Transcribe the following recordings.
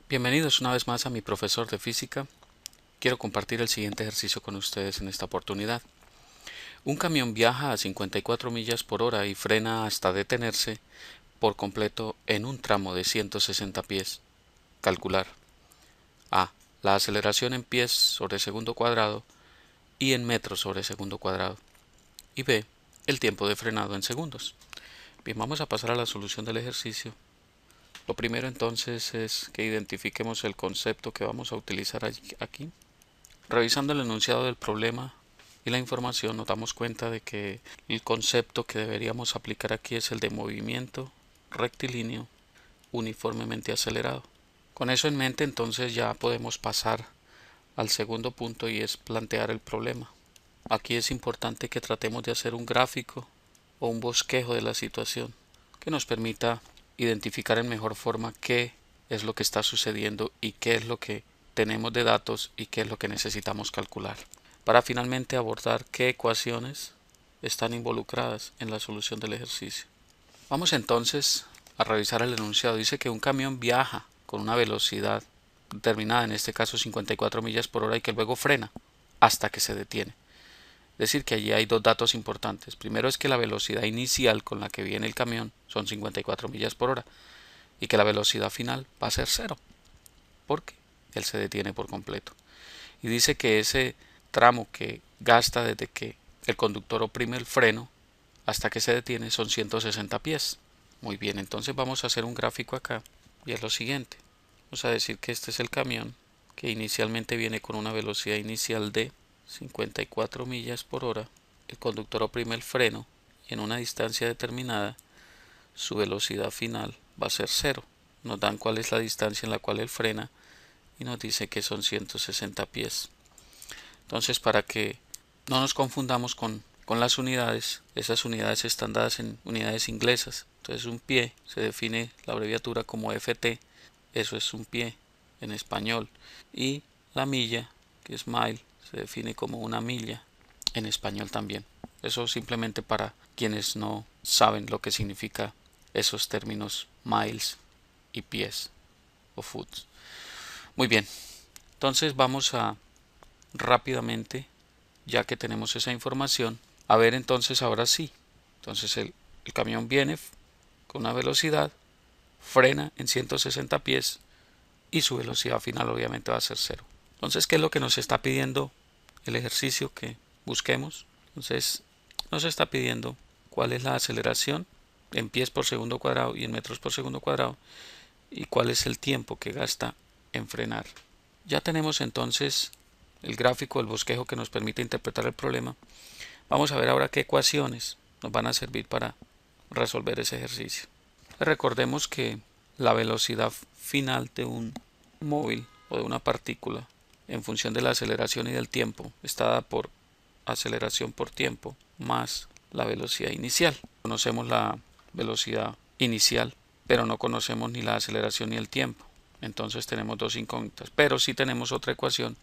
Bienvenidos una vez más a mi profesor de física. Quiero compartir el siguiente ejercicio con ustedes en esta oportunidad. Un camión viaja a 54 millas por hora y frena hasta detenerse por completo en un tramo de 160 pies. Calcular A. La aceleración en pies sobre segundo cuadrado y en metros sobre segundo cuadrado. Y B. El tiempo de frenado en segundos. Bien, vamos a pasar a la solución del ejercicio. Lo primero entonces es que identifiquemos el concepto que vamos a utilizar aquí. Revisando el enunciado del problema y la información nos damos cuenta de que el concepto que deberíamos aplicar aquí es el de movimiento rectilíneo uniformemente acelerado. Con eso en mente entonces ya podemos pasar al segundo punto y es plantear el problema. Aquí es importante que tratemos de hacer un gráfico o un bosquejo de la situación que nos permita identificar en mejor forma qué es lo que está sucediendo y qué es lo que tenemos de datos y qué es lo que necesitamos calcular, para finalmente abordar qué ecuaciones están involucradas en la solución del ejercicio. Vamos entonces a revisar el enunciado. Dice que un camión viaja con una velocidad determinada, en este caso 54 millas por hora, y que luego frena hasta que se detiene. Es decir, que allí hay dos datos importantes. Primero es que la velocidad inicial con la que viene el camión son 54 millas por hora y que la velocidad final va a ser cero, porque él se detiene por completo. Y dice que ese tramo que gasta desde que el conductor oprime el freno hasta que se detiene son 160 pies. Muy bien, entonces vamos a hacer un gráfico acá y es lo siguiente. Vamos a decir que este es el camión que inicialmente viene con una velocidad inicial de 54 millas por hora. El conductor oprime el freno y en una distancia determinada su velocidad final va a ser cero. Nos dan cuál es la distancia en la cual él frena y nos dice que son 160 pies. Entonces, para que no nos confundamos con las unidades, esas unidades están dadas en unidades inglesas. Entonces, un pie se define la abreviatura como FT, eso es un pie en español, y la milla, que es mile, se define como una milla en español también. Eso simplemente para quienes no saben lo que significa esos términos miles y pies o foot. Muy bien, entonces vamos a rápidamente, ya que tenemos esa información, a ver entonces ahora sí. Entonces el camión viene con una velocidad, frena en 160 pies y su velocidad final obviamente va a ser cero. Entonces, ¿qué es lo que nos está pidiendo el ejercicio que busquemos? Entonces, nos está pidiendo cuál es la aceleración en pies por segundo cuadrado y en metros por segundo cuadrado y cuál es el tiempo que gasta en frenar. Ya tenemos entonces el gráfico, el bosquejo que nos permite interpretar el problema. Vamos a ver ahora qué ecuaciones nos van a servir para resolver ese ejercicio. Recordemos que la velocidad final de un móvil o de una partícula en función de la aceleración y del tiempo está dada por aceleración por tiempo más la velocidad inicial. Conocemos la velocidad inicial, pero no conocemos ni la aceleración ni el tiempo. Entonces tenemos dos incógnitas, pero sí tenemos otra ecuación,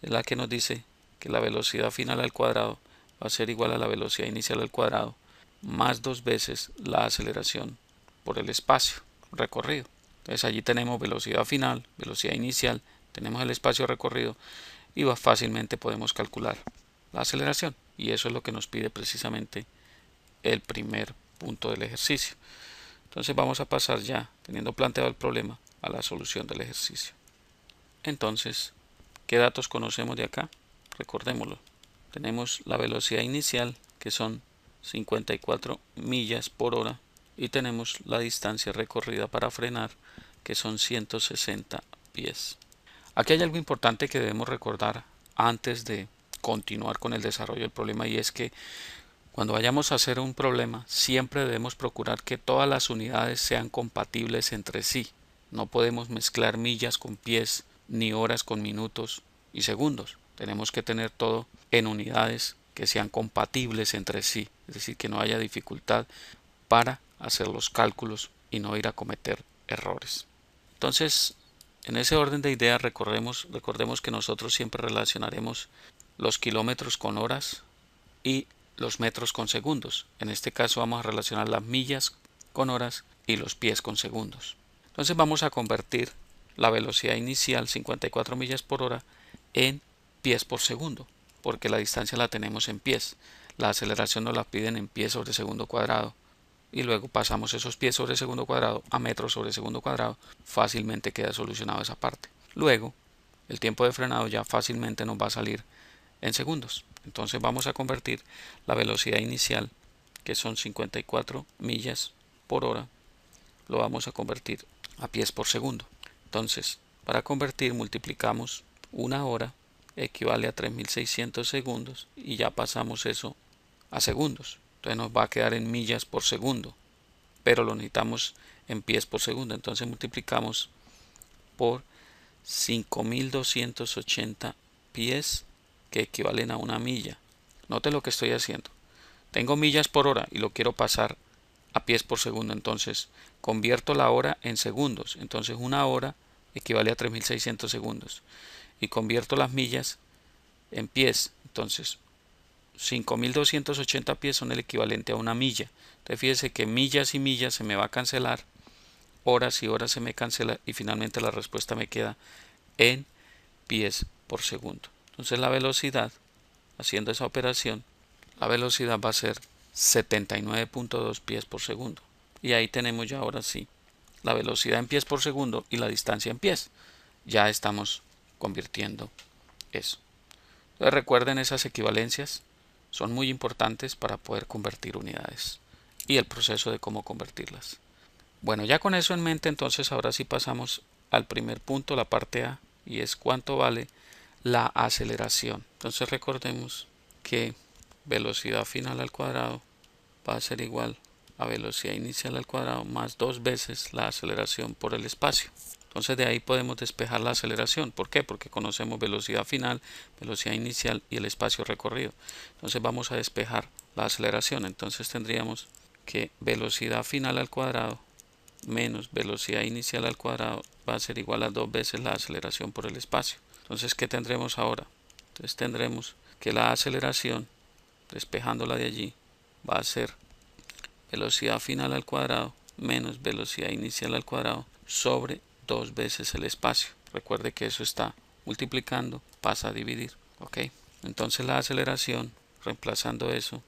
es la que nos dice que la velocidad final al cuadrado va a ser igual a la velocidad inicial al cuadrado más dos veces la aceleración por el espacio recorrido. Entonces allí tenemos velocidad final, velocidad inicial, tenemos el espacio recorrido y fácilmente podemos calcular la aceleración. Y eso es lo que nos pide precisamente el primer punto del ejercicio. Entonces vamos a pasar ya, teniendo planteado el problema, a la solución del ejercicio. Entonces, ¿qué datos conocemos de acá? Recordémoslo. Tenemos la velocidad inicial, que son 54 millas por hora, y tenemos la distancia recorrida para frenar, que son 160 pies. Aquí hay algo importante que debemos recordar antes de continuar con el desarrollo del problema, y es que cuando vayamos a hacer un problema siempre debemos procurar que todas las unidades sean compatibles entre sí. No podemos mezclar millas con pies ni horas con minutos y segundos. Tenemos que tener todo en unidades que sean compatibles entre sí, es decir, que no haya dificultad para hacer los cálculos y no ir a cometer errores. Entonces, en ese orden de ideas recordemos que nosotros siempre relacionaremos los kilómetros con horas y los metros con segundos. En este caso vamos a relacionar las millas con horas y los pies con segundos. Entonces vamos a convertir la velocidad inicial, 54 millas por hora, en pies por segundo, porque la distancia la tenemos en pies. La aceleración nos la piden en pies sobre segundo cuadrado, y luego pasamos esos pies sobre segundo cuadrado a metros sobre segundo cuadrado. Fácilmente queda solucionado esa parte. Luego, el tiempo de frenado ya fácilmente nos va a salir en segundos. Entonces vamos a convertir la velocidad inicial, que son 54 millas por hora, lo vamos a convertir a pies por segundo. Entonces, para convertir, multiplicamos una hora, equivale a 3600 segundos, y ya pasamos eso a segundos. Entonces nos va a quedar en millas por segundo, pero lo necesitamos en pies por segundo. Entonces multiplicamos por 5280 pies, que equivalen a una milla. Note lo que estoy haciendo. Tengo millas por hora y lo quiero pasar a pies por segundo. Entonces convierto la hora en segundos. Entonces una hora equivale a 3600 segundos. Y convierto las millas en pies. Entonces 5280 pies son el equivalente a una milla. Entonces fíjese que millas y millas se me va a cancelar, horas y horas se me cancela, y finalmente la respuesta me queda en pies por segundo. Entonces la velocidad, haciendo esa operación, la velocidad va a ser 79.2 pies por segundo. Y ahí tenemos ya ahora sí la velocidad en pies por segundo y la distancia en pies. Ya estamos convirtiendo eso. Entonces recuerden, esas equivalencias son muy importantes para poder convertir unidades y el proceso de cómo convertirlas. Bueno, ya con eso en mente, entonces ahora sí pasamos al primer punto, la parte A, y es cuánto vale la aceleración. Entonces recordemos que velocidad final al cuadrado va a ser igual a velocidad inicial al cuadrado más 2 veces la aceleración por el espacio. Entonces de ahí podemos despejar la aceleración. ¿Por qué? Porque conocemos velocidad final, velocidad inicial y el espacio recorrido. Entonces vamos a despejar la aceleración. Entonces tendríamos que velocidad final al cuadrado menos velocidad inicial al cuadrado va a ser igual a 2 veces la aceleración por el espacio. Entonces, ¿qué tendremos ahora? Entonces tendremos que la aceleración, despejándola de allí, va a ser velocidad final al cuadrado menos velocidad inicial al cuadrado sobre 2 veces el espacio. Recuerde que eso está multiplicando, pasa a dividir. ¿Ok? Entonces la aceleración, reemplazando eso,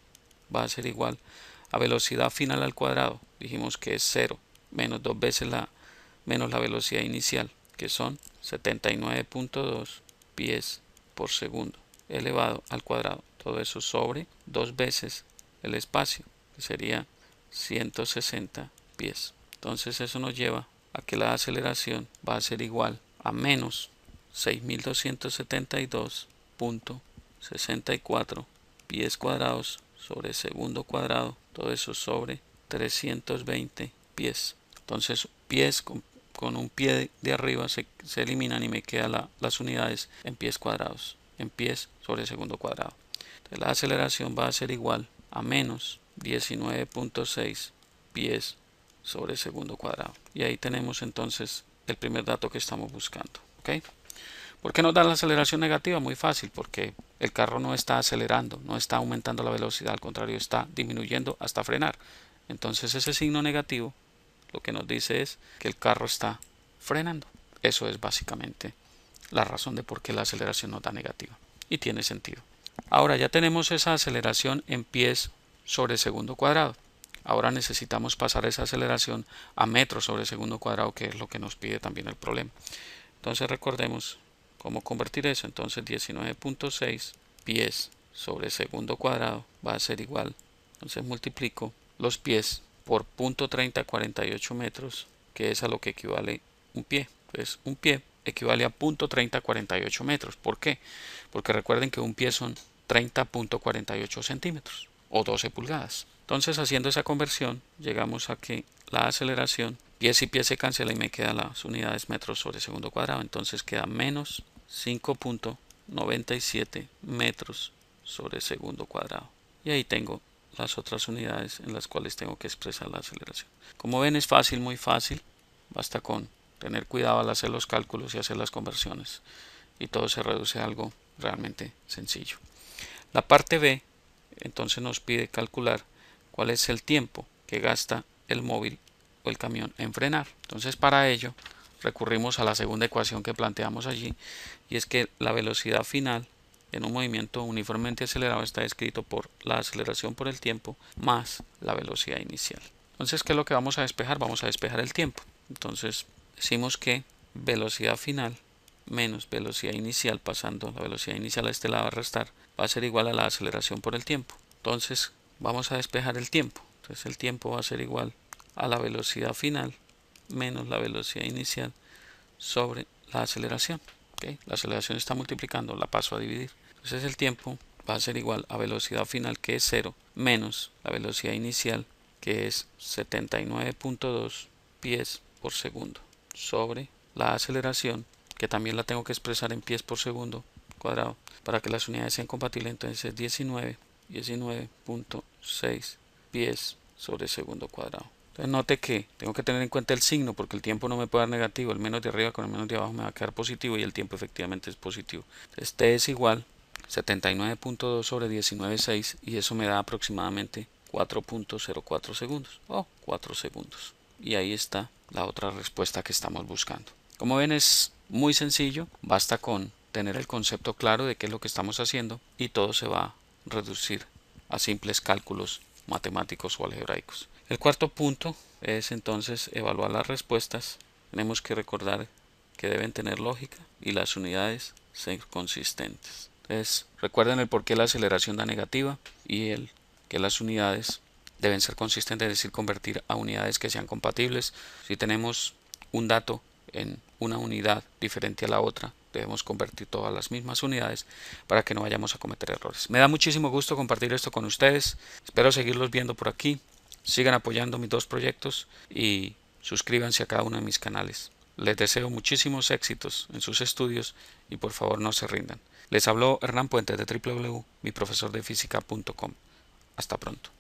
va a ser igual a velocidad final al cuadrado. Dijimos que es 0 menos 2 veces menos la velocidad inicial, que son 79.2 pies por segundo elevado al cuadrado. Todo eso sobre 2 veces el espacio, que sería 160 pies. Entonces eso nos lleva a que la aceleración va a ser igual a menos 6272.64 pies cuadrados sobre segundo cuadrado. Todo eso sobre 320 pies. Entonces pies con un pie de arriba se eliminan y me quedan las unidades en pies cuadrados, en pies sobre segundo cuadrado. Entonces la aceleración va a ser igual a menos 19.6 pies sobre segundo cuadrado. Y ahí tenemos entonces el primer dato que estamos buscando. ¿Ok? ¿Por qué nos da la aceleración negativa? Muy fácil, porque el carro no está acelerando, no está aumentando la velocidad, al contrario, está disminuyendo hasta frenar. Entonces ese signo negativo lo que nos dice es que el carro está frenando. Eso es básicamente la razón de por qué la aceleración nos da negativa. Y tiene sentido. Ahora ya tenemos esa aceleración en pies sobre segundo cuadrado. Ahora necesitamos pasar esa aceleración a metros sobre segundo cuadrado, que es lo que nos pide también el problema. Entonces recordemos cómo convertir eso. Entonces 19.6 pies sobre segundo cuadrado va a ser igual. Entonces multiplico los pies por 0.3048 metros, que es a lo que equivale un pie. Entonces un pie equivale a 0.3048 metros. ¿Por qué? Porque recuerden que un pie son 30.48 centímetros o 12 pulgadas. Entonces haciendo esa conversión llegamos a que la aceleración, pies y pies se cancela y me quedan las unidades metros sobre segundo cuadrado. Entonces queda menos 5.97 metros sobre segundo cuadrado. Y ahí tengo las otras unidades en las cuales tengo que expresar la aceleración. Como ven, es fácil, muy fácil. Basta con tener cuidado al hacer los cálculos y hacer las conversiones, y todo se reduce a algo realmente sencillo. La parte B entonces nos pide calcular cuál es el tiempo que gasta el móvil o el camión en frenar. Entonces para ello recurrimos a la segunda ecuación que planteamos allí, y es que la velocidad final en un movimiento uniformemente acelerado está descrito por la aceleración por el tiempo más la velocidad inicial. Entonces, ¿qué es lo que vamos a despejar? Vamos a despejar el tiempo. Entonces, decimos que velocidad final menos velocidad inicial, pasando la velocidad inicial a este lado a restar, va a ser igual a la aceleración por el tiempo. Entonces, vamos a despejar el tiempo. Entonces, el tiempo va a ser igual a la velocidad final menos la velocidad inicial sobre la aceleración. ¿Okay? La aceleración está multiplicando, la paso a dividir. Entonces el tiempo va a ser igual a velocidad final, que es 0, menos la velocidad inicial, que es 79.2 pies por segundo, sobre la aceleración, que también la tengo que expresar en pies por segundo cuadrado para que las unidades sean compatibles. Entonces es 19.6 pies sobre segundo cuadrado. Entonces note que tengo que tener en cuenta el signo, porque el tiempo no me puede dar negativo. El menos de arriba con el menos de abajo me va a quedar positivo, y el tiempo efectivamente es positivo. Entonces t es igual 79.2 sobre 19.6, y eso me da aproximadamente 4.04 segundos o 4 segundos. Y ahí está la otra respuesta que estamos buscando. Como ven, es muy sencillo, basta con tener el concepto claro de qué es lo que estamos haciendo, y todo se va a reducir a simples cálculos matemáticos o algebraicos. El cuarto punto es entonces evaluar las respuestas. Tenemos que recordar que deben tener lógica y las unidades ser consistentes. Entonces, recuerden el por qué la aceleración da negativa y el que las unidades deben ser consistentes, es decir, convertir a unidades que sean compatibles. Si tenemos un dato en una unidad diferente a la otra, debemos convertir todas las mismas unidades para que no vayamos a cometer errores. Me da muchísimo gusto compartir esto con ustedes. Espero seguirlos viendo por aquí. Sigan apoyando mis dos proyectos y suscríbanse a cada uno de mis canales. Les deseo muchísimos éxitos en sus estudios y por favor no se rindan. Les habló Hernán Puentes de www.miprofesordefísica.com. Hasta pronto.